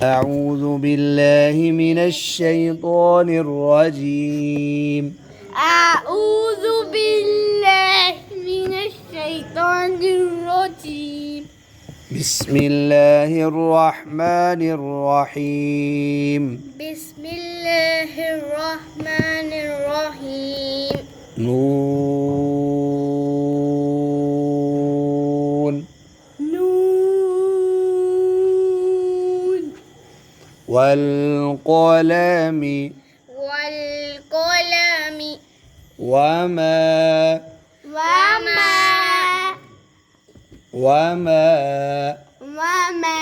أعوذ بالله من الشيطان الرجيم أعوذ بالله من الشيطان الرجيم بسم الله الرحمن الرحيم بسم الله الرحمن الرحيم نون نون والقلم والقلم وما وما وما وما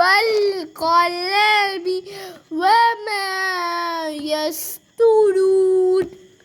والقلم وما يسطرون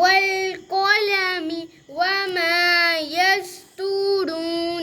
والقلم وما يسطرون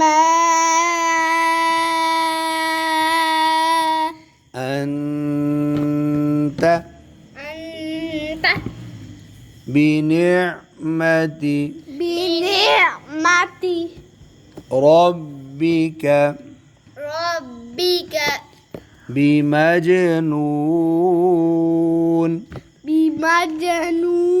ما أنت أنت بنعمة بنعمة ربك ربك بمجنون بمجنون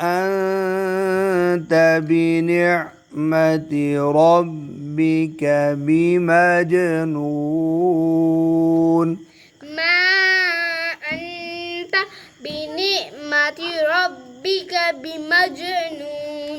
أنت بنعمة ربك بمجنون ما أنت بنعمة ربك بمجنون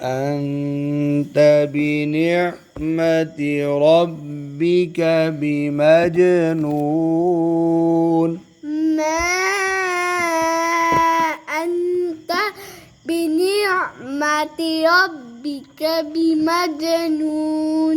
أنت بنعمة ربك بمجنون ما أنت بنعمة ربك بمجنون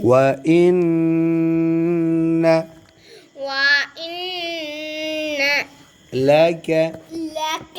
وإن وإن لك لك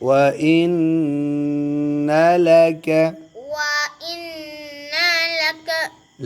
وإن لك وإن لك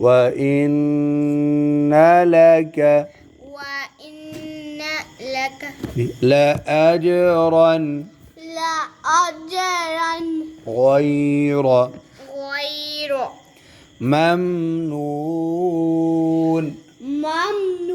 وإن لك وإن لك لأجرا لأجرا غير غير ممنون ممنون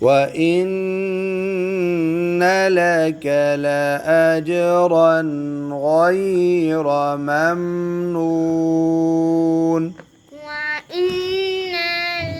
وإن لك لأجرا غير ممنون وإن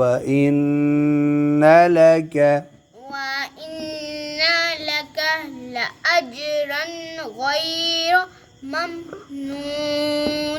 وإن لك وإن لك لأجرا غير ممنون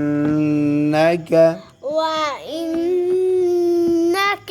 وإنك وإنك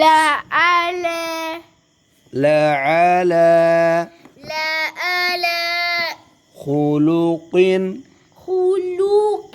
لعلى لعلى لعلى خلق خلق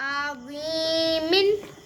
عظيم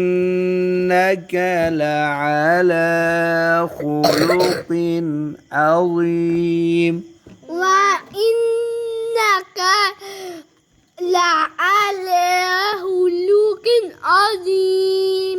وإنك لعلى خلق عظيم وإنك لعلى خلق عظيم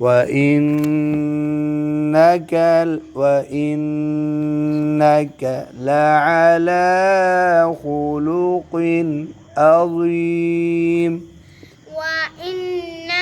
وإنك لعلى خلق عظيم وإنك